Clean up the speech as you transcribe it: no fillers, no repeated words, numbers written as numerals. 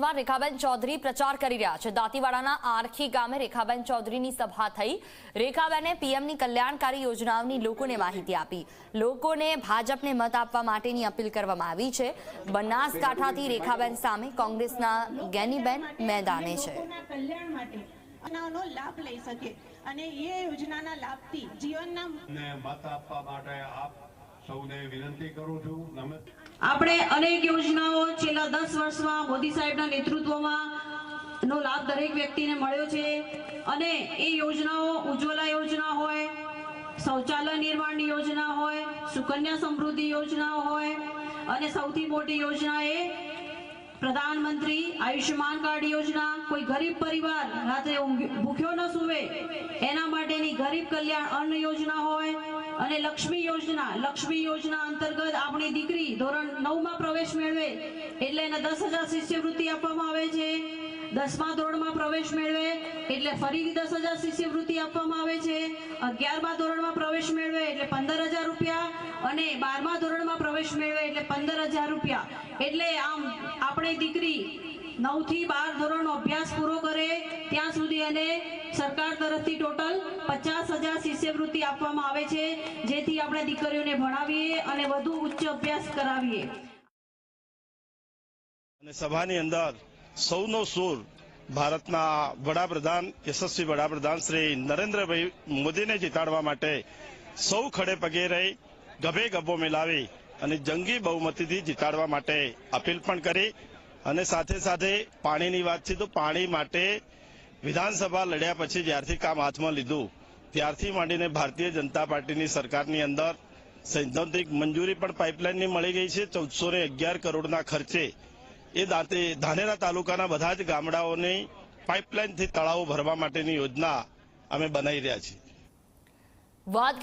ઉમેદવાર રેખાબેન ચૌધરી પ્રચાર કરી રહ્યા છે। દાંતીવાડાના આરખી ગામે રેખાબેન ચૌધરીની સભા થઈ। રેખાબેને પીએમની કલ્યાણકારી યોજનાઓની લોકોને માહિતી આપી। લોકોને ભાજપને મત આપવા માટેની અપીલ કરવામાં આવી છે। બનાસકાંઠાથી રેખાબેન સામે કોંગ્રેસના ગેનીબેન મેદાને છે। નો લાભ લઈ શકે અને એ યોજનાના લાભથી જીવનના મત આપવા માટે આપ સૌને વિનંતી કરું છું। આપણે અનેક યોજનાઓ છેલ્લા 10 વર્ષમાં મોદી સાહેબના નેતૃત્વમાં નો લાભ દરેક વ્યક્તિને મળ્યો છે અને એ યોજનાઓ ઉજ્જવલા યોજના હોય, શૌચાલય નિર્માણની યોજના હોય, સુકન્યા સમૃદ્ધિ યોજના હોય અને સૌથી મોટી યોજના એ પ્રધાનમંત્રી આયુષ્યમાન કાર્ડ યોજના। કોઈ ગરીબ પરિવાર રાત્રે ભૂખ્યો ન સૂવે એના માટેની ગરીબ કલ્યાણ અન્ન યોજના હોય અને લક્ષ્મી યોજના અંતર્ગત આપણી દીકરી ધોરણ 9 માં પ્રવેશ મેળવે એટલે એને 10,000 શિષ્યવૃત્તિ આપવામાં આવે છે। 10મા ધોરણમાં પ્રવેશ મેળવે એટલે ફરીથી 10,000 શિષ્યવૃત્તિ આપવામાં આવે છે। 11મા ધોરણમાં પ્રવેશ મેળવે એટલે 15,000 રૂપિયા અને 12મા ધોરણમાં પ્રવેશ મેળવે એટલે 15,000 રૂપિયા। એટલે આમ આપણે દીકરી 9 થી 12 ધોરણનો અભ્યાસ પૂરો કરે ત્યાં સુધી એને સરકાર તરફથી ટોટલ 50,000 શિષ્યવૃત્તિ આપવામાં આવે છે, જેથી આપણે દીકરીઓને ભણાવીએ અને વધુ ઉચ્ચ અભ્યાસ કરાવીએ। અને સભાની અંદર સૌનો સૂર ભારતના વડાપ્રધાન યશસ્વી વડાપ્રધાન શ્રી નરેન્દ્રભાઈ મોદીને જીતાડવા માટે સૌ ખડે પગે રહી ગભે ગભો મિલાવી અને જંગી બહુમતીથી જીતાડવા માટે અપીલ પણ કરી। અને સાથે સાથે પાણીની વાત છે તો પાણી માટે વિધાનસભા લડ્યા પછી જ્યારથી કામ હાથમાં લીધું ત્યારથી માંડીને ભારતીય જનતા પાર્ટીની સરકારની અંદર સૈદ્ધાંતિક મંજૂરી પણ પાઇપલાઇનની મળી ગઈ છે। 1411 કરોડના ખર્ચે એ ધાનેરા તાલુકાના બધા જ ગામડાઓની પાઇપલાઇનથી તળાવો ભરવા માટેની યોજના અમે બનાવી રહ્યા છીએ।